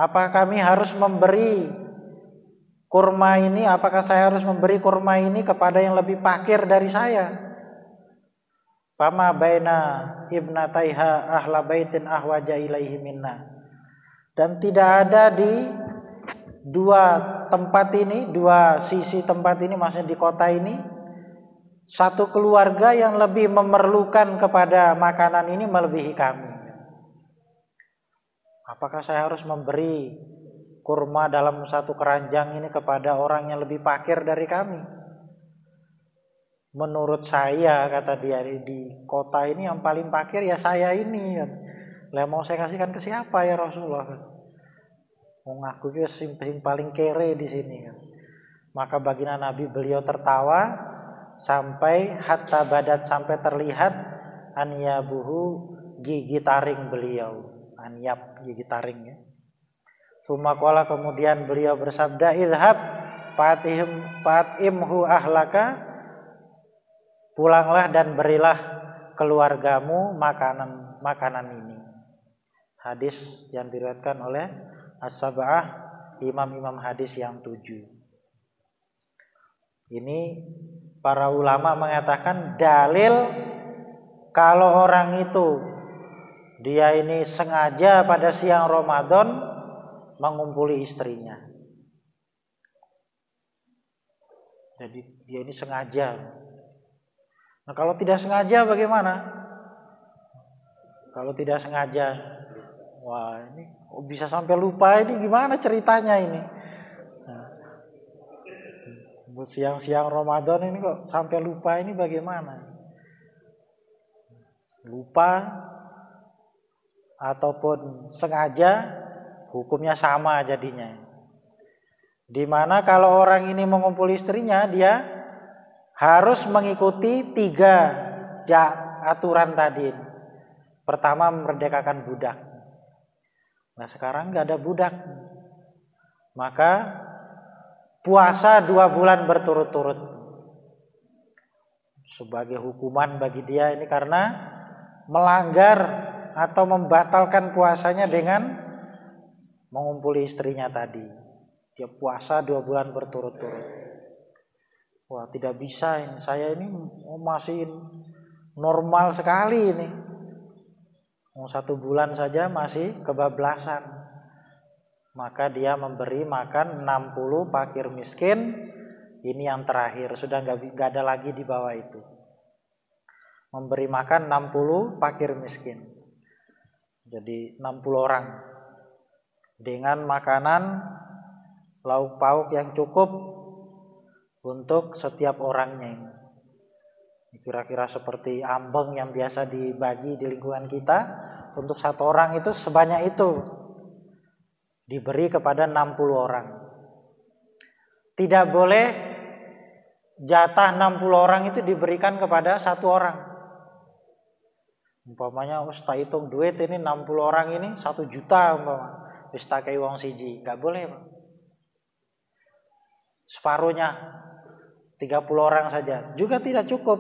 Apa kami harus memberi kurma ini? Apakah saya harus memberi kurma ini kepada yang lebih fakir dari saya? Fama baina ibnataiha ahla baitin ahwaja ilaihi minna. Dan tidak ada di dua tempat ini, dua sisi tempat ini, maksudnya di kota ini, satu keluarga yang lebih memerlukan kepada makanan ini melebihi kami. Apakah saya harus memberi kurma dalam satu keranjang ini kepada orang yang lebih fakir dari kami? Menurut saya, kata dia, di kota ini yang paling fakir ya saya ini. Lah mau saya kasihkan ke siapa ya Rasulullah? Mau ngaku ke paling kere di sini. Maka baginda Nabi, beliau tertawa sampai hatta badat, sampai terlihat anyabuhu, gigi taring beliau. Anyab, gigi taring ya. Sumakola, kemudian beliau bersabda, idhab fatimhu ahlaka, pulanglah dan berilah keluargamu makanan ini. Hadis yang diriwayatkan oleh As-Sab'ah, imam-imam hadis yang 7. Ini para ulama mengatakan dalil kalau orang itu dia ini sengaja pada siang Ramadan mengumpuli istrinya. Jadi dia ini sengaja. Nah, kalau tidak sengaja bagaimana? Kalau tidak sengaja, wah ini bisa sampai lupa, ini gimana ceritanya ini? Nah, siang-siang Ramadan ini kok sampai lupa, ini bagaimana? Lupa ataupun sengaja, hukumnya sama jadinya. Dimana kalau orang ini mengumpuli istrinya, dia harus mengikuti 3 aturan tadi. Pertama, memerdekakan budak. Nah sekarang gak ada budak, maka puasa 2 bulan berturut-turut sebagai hukuman bagi dia ini, karena melanggar atau membatalkan puasanya dengan mengumpuli istrinya tadi. Dia puasa 2 bulan berturut-turut. Wah tidak bisa ini, saya ini masih normal sekali ini. 1 bulan saja masih kebablasan. Maka dia memberi makan 60 fakir miskin. Ini yang terakhir, sudah gak ada lagi di bawah itu. Memberi makan 60 fakir miskin. Jadi 60 orang dengan makanan lauk pauk yang cukup untuk setiap orangnya ini. Kira-kira seperti ambeng yang biasa dibagi di lingkungan kita, untuk 1 orang itu sebanyak itu diberi kepada 60 orang. Tidak boleh jatah 60 orang itu diberikan kepada 1 orang. Umpamanya tak hitung duit ini 60 orang ini 1 juta umpama, wis tak kei wong siji, enggak boleh, Pak. Separuhnya 30 orang saja juga tidak cukup,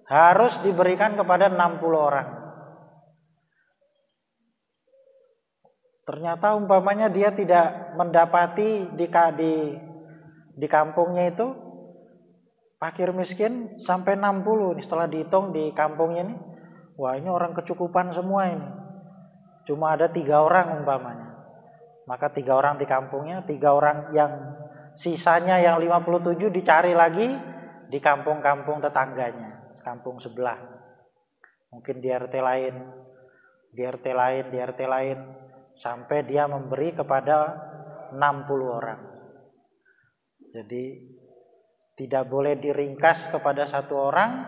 harus diberikan kepada 60 orang. Ternyata umpamanya dia tidak mendapati di kampungnya itu fakir miskin sampai 60. Setelah dihitung di kampungnya ini, wah ini orang kecukupan semua ini. Cuma ada 3 orang umpamanya. Maka 3 orang di kampungnya, 3 orang yang sisanya yang 57 dicari lagi di kampung-kampung tetangganya, kampung sebelah. Mungkin di RT lain, di RT lain, di RT lain, sampai dia memberi kepada 60 orang. Jadi tidak boleh diringkas kepada 1 orang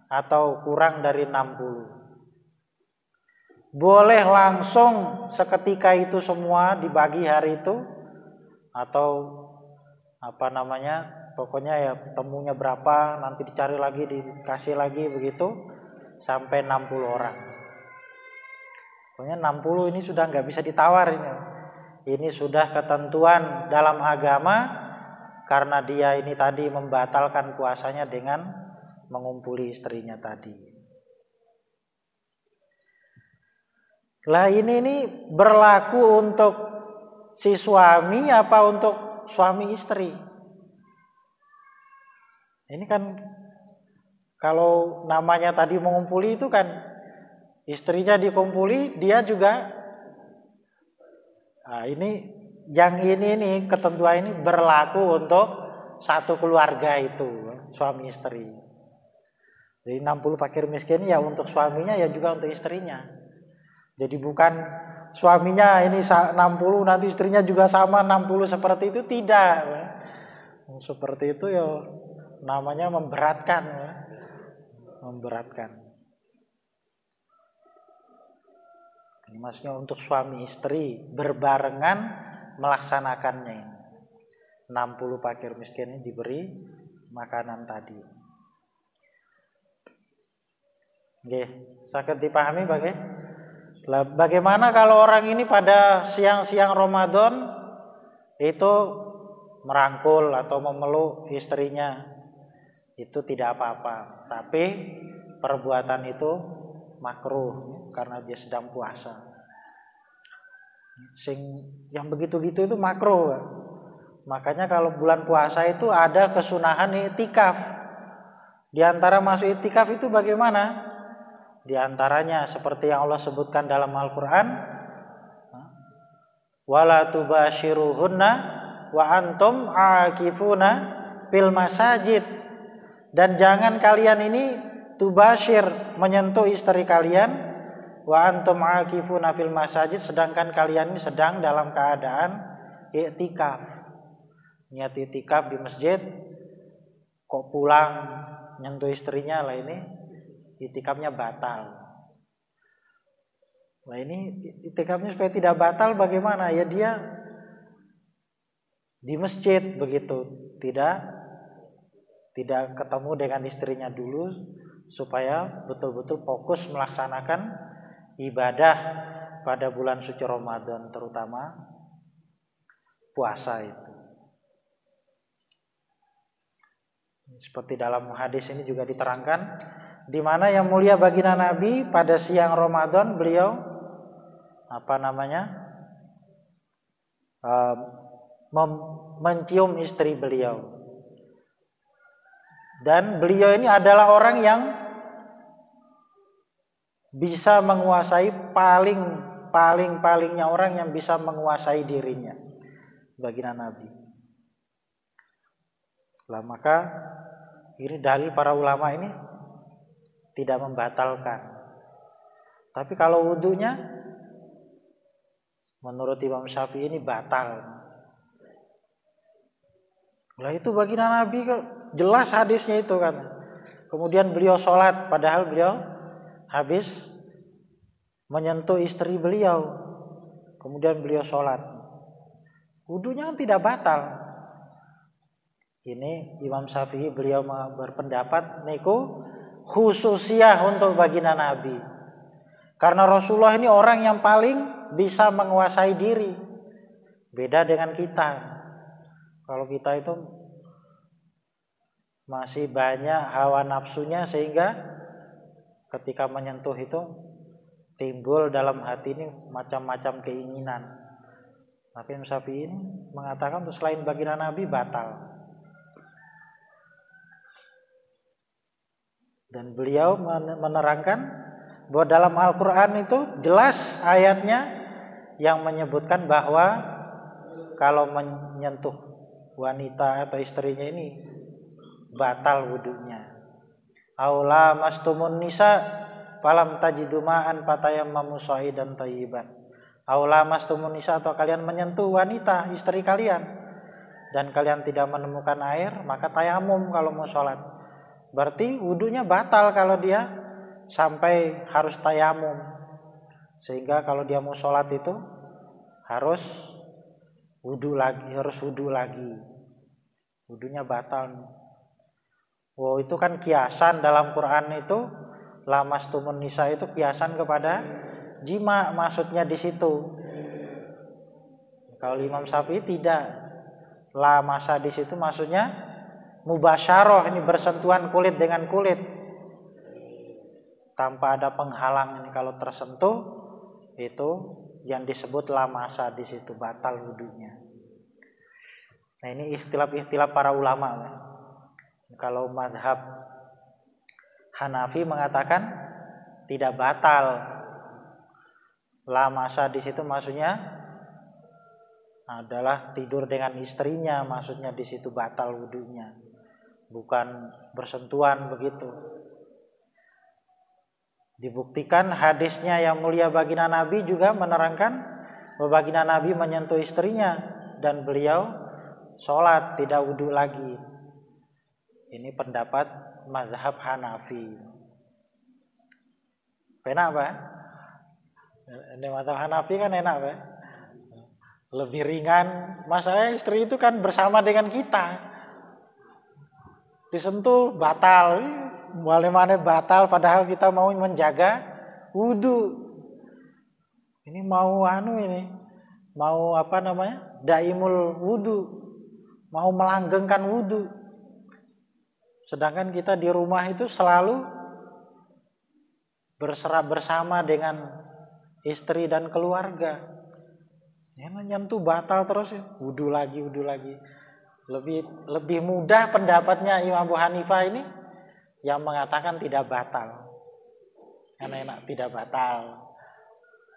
atau kurang dari 60. Boleh langsung seketika itu semua dibagi hari itu, atau pokoknya ya temunya berapa, nanti dicari lagi, dikasih lagi, begitu sampai 60 orang. Pokoknya 60 ini sudah nggak bisa ditawar ini. Ini sudah ketentuan dalam agama, karena dia ini tadi membatalkan puasanya dengan mengumpuli istrinya tadi. Lah ini berlaku untuk si suami apa untuk suami istri? Ini kan kalau namanya tadi mengumpuli itu kan istrinya dikumpuli, dia juga. Nah, ini yang ini ketentuan ini berlaku untuk satu keluarga itu, suami istri. Jadi 60 fakir miskin ya untuk suaminya ya juga untuk istrinya. Jadi bukan suaminya ini 60 nanti istrinya juga sama 60 seperti itu, tidak. Seperti itu ya namanya memberatkan. Memberatkan. Ini maksudnya untuk suami istri berbarengan melaksanakannya ini. 60 fakir miskin ini diberi makanan tadi. Oke, sakit dipahami bagaimana kalau orang ini pada siang-siang Ramadan itu merangkul atau memeluk istrinya, itu tidak apa-apa, tapi perbuatan itu makruh karena dia sedang puasa. Yang begitu-gitu itu makruh. Makanya kalau bulan puasa itu ada kesunahan i'tikaf. Di antara masuk i'tikaf itu bagaimana? Di antaranya seperti yang Allah sebutkan dalam Al-Qur'an, wala tubashiruhunna wa antum aakifuna fil masajid. Dan jangan kalian ini tubashir, menyentuh istri kalian, wa antum aakifuna fil masajid, sedangkan kalian ini sedang dalam keadaan i'tikaf. Niat i'tikaf di masjid, kok pulang nyentuh istrinya, lah ini i'tikafnya batal. Nah ini i'tikafnya supaya tidak batal bagaimana? Ya dia di masjid begitu, tidak ketemu dengan istrinya dulu supaya betul-betul fokus melaksanakan ibadah pada bulan suci Ramadan, terutama puasa itu. Seperti dalam hadis ini juga diterangkan, di mana yang mulia baginda Nabi pada siang Ramadan beliau mencium istri beliau. Dan beliau ini adalah orang yang bisa menguasai palingnya orang yang bisa menguasai dirinya, baginda Nabi. Lah maka ini dalil para ulama ini tidak membatalkan. Tapi kalau wudunya menurut Imam Syafi'i ini batal. Lah itu baginda Nabi jelas hadisnya itu kan. Kemudian beliau sholat, padahal beliau habis menyentuh istri beliau. Kemudian beliau sholat. Wudunya kan tidak batal. Ini Imam Syafi'i beliau berpendapat niku khususiyah untuk baginda Nabi. Karena Rasulullah ini orang yang paling bisa menguasai diri. Beda dengan kita. Kalau kita itu masih banyak hawa nafsunya, sehingga ketika menyentuh itu timbul dalam hati ini macam-macam keinginan. Tapi Imam Syafi'i ini mengatakan untuk selain baginda Nabi batal. Dan beliau menerangkan bahwa dalam Al-Quran itu jelas ayatnya yang menyebutkan bahwa kalau menyentuh wanita atau istrinya ini batal wudunya. Aula mastumun nisa falam tajidu ma'an fatayammamu sha'idan thayyiban. Aula mastumun nisa, atau kalian menyentuh wanita istri kalian dan kalian tidak menemukan air, maka tayamum kalau mau sholat. Berarti wudunya batal kalau dia sampai harus tayamum. Sehingga kalau dia mau sholat itu harus wudu lagi. Wudunya batal. Wow, itu kan kiasan dalam Quran itu, lamastumun nisa itu kiasan kepada jima, maksudnya di situ. Kalau Imam Syafi'i tidak. Lamasa di situ maksudnya mubasyarah, ini bersentuhan kulit dengan kulit tanpa ada penghalang. Ini kalau tersentuh itu yang disebut lamasa di situ batal wudunya. Nah, ini istilah-istilah para ulama. Kalau mazhab Hanafi mengatakan tidak batal. Lamasa di situ maksudnya adalah tidur dengan istrinya, maksudnya di situ batal wudunya, bukan bersentuhan begitu. Dibuktikan hadisnya yang mulia baginda Nabi juga menerangkan bahwa baginda Nabi menyentuh istrinya dan beliau sholat tidak wudu lagi. Ini pendapat mazhab Hanafi. Enak Pak? Ini mazhab Hanafi kan enak Pak? Lebih ringan. Masalahnya istri itu kan bersama dengan kita. Disentuh batal. Mana batal padahal kita mau menjaga wudu. Ini mau mau daimul wudu, mau melanggengkan wudu. Sedangkan kita di rumah itu selalu berserap bersama dengan istri dan keluarga. Ya, nyentuh batal terus, wudu lagi. Lebih mudah pendapatnya Imam Abu Hanifah ini yang mengatakan tidak batal. Enak tidak batal.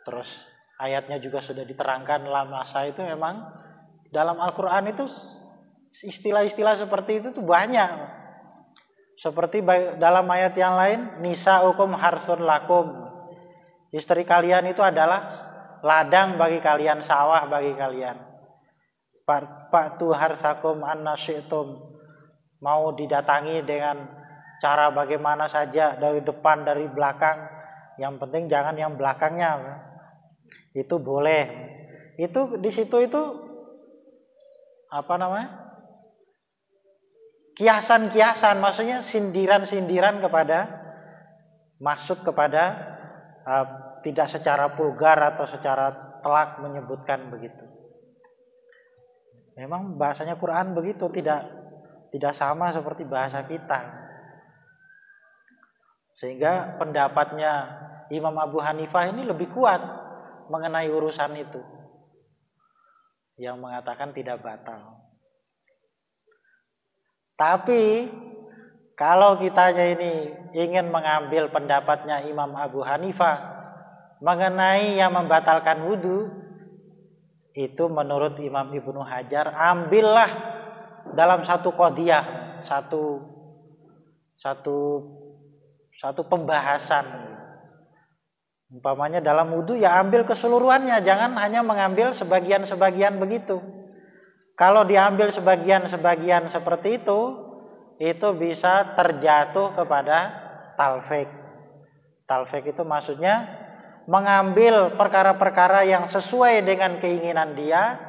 Terus ayatnya juga sudah diterangkan, lamasa itu memang dalam Al-Quran itu istilah-istilah seperti itu tuh banyak. Seperti dalam ayat yang lain, nisa'ukum harsun lakum. Istri kalian itu adalah ladang bagi kalian, sawah bagi kalian. Fa'tu harsakum anna syi'tum. Mau didatangi dengan cara bagaimana saja, dari depan, dari belakang. Yang penting jangan yang belakangnya. Itu boleh. Itu di situ itu kiasan-kiasan, maksudnya sindiran-sindiran masuk kepada tidak secara vulgar atau secara telak menyebutkan begitu. Memang bahasanya Quran begitu, tidak sama seperti bahasa kita. Sehingga pendapatnya Imam Abu Hanifah ini lebih kuat mengenai urusan itu, yang mengatakan tidak batal. Tapi kalau kitanya ini ingin mengambil pendapatnya Imam Abu Hanifah mengenai yang membatalkan wudu, itu menurut Imam Ibnu Hajar, ambillah dalam satu qadiyah, satu pembahasan. Umpamanya dalam wudu ya ambil keseluruhannya, jangan hanya mengambil sebagian-sebagian begitu. Kalau diambil sebagian-sebagian seperti itu bisa terjatuh kepada talfik. Talfik itu maksudnya mengambil perkara-perkara yang sesuai dengan keinginan dia,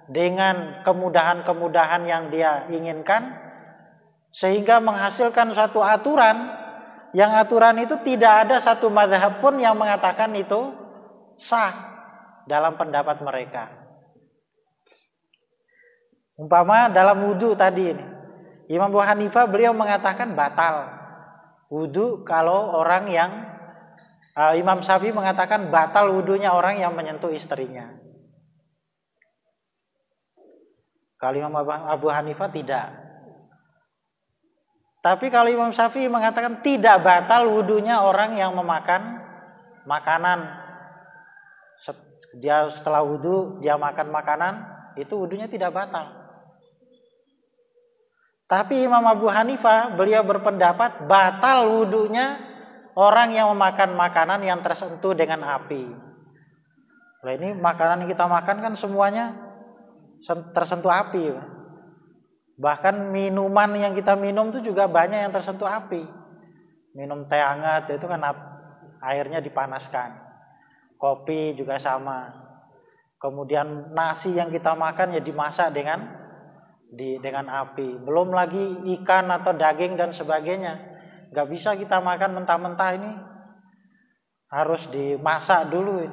dengan kemudahan-kemudahan yang dia inginkan, sehingga menghasilkan suatu aturan, yang aturan itu tidak ada satu mazhab pun yang mengatakan itu sah dalam pendapat mereka. Umpama dalam wudu tadi ini, Imam Abu Hanifah beliau mengatakan batal wudu kalau orang yang Imam Syafi'i mengatakan batal wudunya orang yang menyentuh istrinya. Kalau Imam Abu Hanifah tidak. Tapi kalau Imam Syafi'i mengatakan tidak batal wudunya orang yang memakan makanan. Dia setelah wudu dia makan makanan, itu wudunya tidak batal. Tapi Imam Abu Hanifah beliau berpendapat batal wudunya orang yang memakan makanan yang tersentuh dengan api. Nah, ini makanan yang kita makan kan semuanya tersentuh api. Bahkan minuman yang kita minum itu juga banyak yang tersentuh api. Minum teh hangat itu kan airnya dipanaskan. Kopi juga sama. Kemudian nasi yang kita makan ya dimasak dengan api. Belum lagi ikan atau daging dan sebagainya. Gak bisa kita makan mentah-mentah, ini harus dimasak dulu.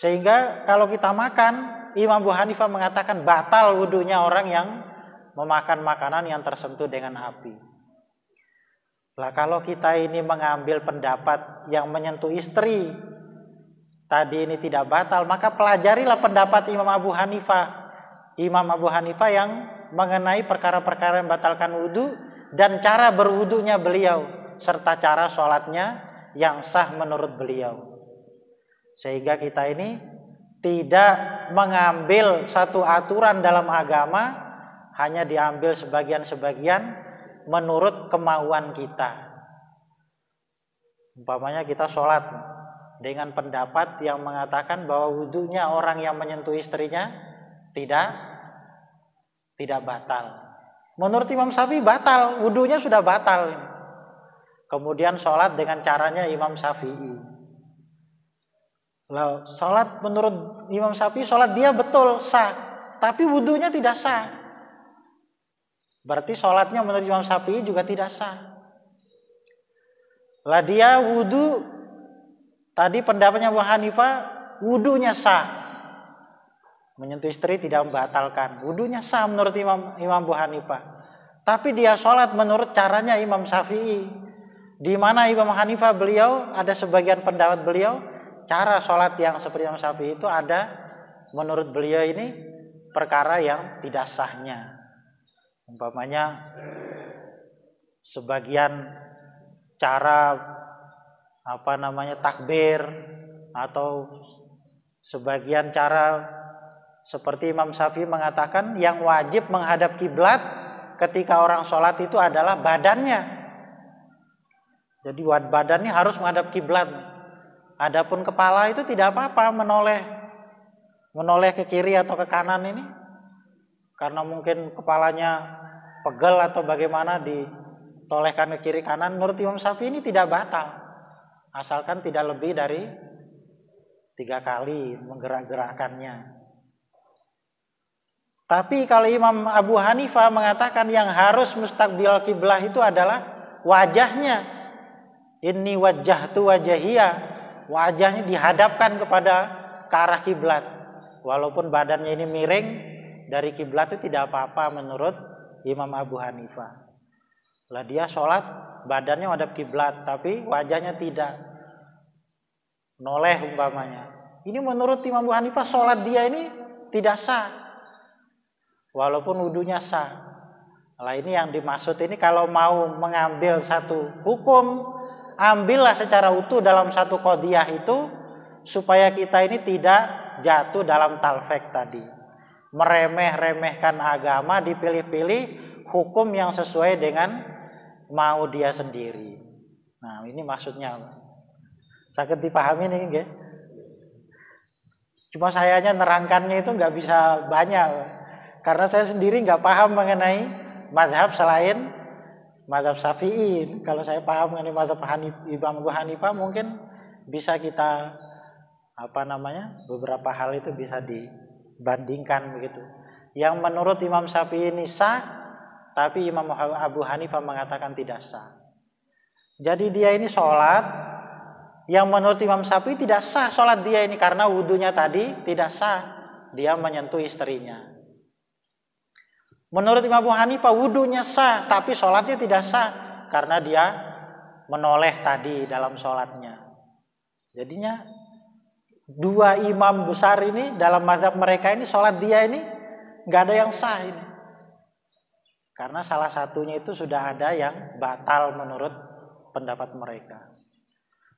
Sehingga kalau kita makan, Imam Abu Hanifah mengatakan batal wudunya orang yang memakan makanan yang tersentuh dengan api. Lah kalau kita ini mengambil pendapat yang menyentuh istri, tadi ini tidak batal, maka pelajarilah pendapat Imam Abu Hanifah. Imam Abu Hanifah yang mengenai perkara-perkara yang membatalkan wudu dan cara berwudunya beliau serta cara sholatnya yang sah menurut beliau. Sehingga kita ini tidak mengambil satu aturan dalam agama hanya diambil sebagian-sebagian menurut kemauan kita. Umpamanya kita sholat dengan pendapat yang mengatakan bahwa wudunya orang yang menyentuh istrinya tidak batal. Menurut Imam Syafi'i batal, wudunya sudah batal. Kemudian sholat dengan caranya Imam Syafi'i. Lalu sholat menurut Imam Syafi'i, sholat dia betul sah, tapi wudunya tidak sah. Berarti sholatnya menurut Imam Syafi'i juga tidak sah. Lah dia wudu, tadi pendapatnya Abu Hanifah, wudunya sah, menyentuh istri tidak membatalkan, wudunya sah menurut Imam Abu Hanifah. Tapi dia sholat menurut caranya Imam Syafi'i, di mana Imam Hanifah beliau ada sebagian pendapat beliau cara sholat yang seperti Imam Syafi'i itu ada menurut beliau ini perkara yang tidak sahnya. Umpamanya sebagian cara takbir atau sebagian cara seperti Imam Syafi'i mengatakan yang wajib menghadap kiblat ketika orang sholat itu adalah badannya. Jadi badannya harus menghadap kiblat. Adapun kepala itu tidak apa-apa menoleh ke kiri atau ke kanan ini, karena mungkin kepalanya pegel atau bagaimana ditolehkan ke kiri kanan. Menurut Imam Syafi'i ini tidak batal, asalkan tidak lebih dari 3 kali menggerak-gerakkannya. Tapi kalau Imam Abu Hanifah mengatakan yang harus mustaqbil kiblah itu adalah wajahnya. Inni wajjahtu wajahiyya, wajahnya dihadapkan ke arah kiblat. Walaupun badannya ini miring dari kiblat itu tidak apa-apa menurut Imam Abu Hanifah. Lah dia sholat badannya menghadap kiblat tapi wajahnya tidak, noleh umpamanya. Ini menurut Imam Abu Hanifah sholat dia ini tidak sah, walaupun wudunya sah. Lah ini yang dimaksud ini, kalau mau mengambil satu hukum, ambillah secara utuh dalam satu qadiyah itu, supaya kita ini tidak jatuh dalam talfek tadi, meremeh-remehkan agama, dipilih-pilih hukum yang sesuai dengan mau dia sendiri. Nah ini maksudnya, sakit dipahami nih nggih? Cuma sayanya nerangkannya itu nggak bisa banyak, karena saya sendiri nggak paham mengenai mazhab selain mazhab Syafi'i. Kalau saya paham mengenai mazhab Imam Abu Hanifah, mungkin bisa kita beberapa hal itu bisa dibandingkan begitu. Yang menurut Imam Syafi'i ini sah, tapi Imam Abu Hanifah mengatakan tidak sah. Jadi dia ini sholat yang menurut Imam Syafi'i tidak sah sholat dia ini, karena wudunya tadi tidak sah, dia menyentuh istrinya. Menurut Imam Abu Hanifah wudunya sah, tapi sholatnya tidak sah karena dia menoleh tadi dalam sholatnya. Jadinya dua imam besar ini dalam mazhab mereka ini, sholat dia ini nggak ada yang sah ini, karena salah satunya itu sudah ada yang batal menurut pendapat mereka.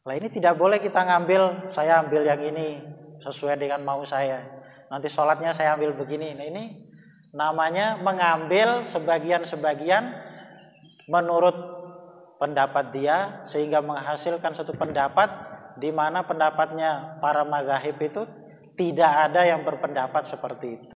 Lah ini tidak boleh kita ngambil, saya ambil yang ini sesuai dengan mau saya, nanti sholatnya saya ambil begini. Nah ini namanya mengambil sebagian-sebagian menurut pendapat dia, sehingga menghasilkan satu pendapat di mana pendapatnya para mazahib itu tidak ada yang berpendapat seperti itu.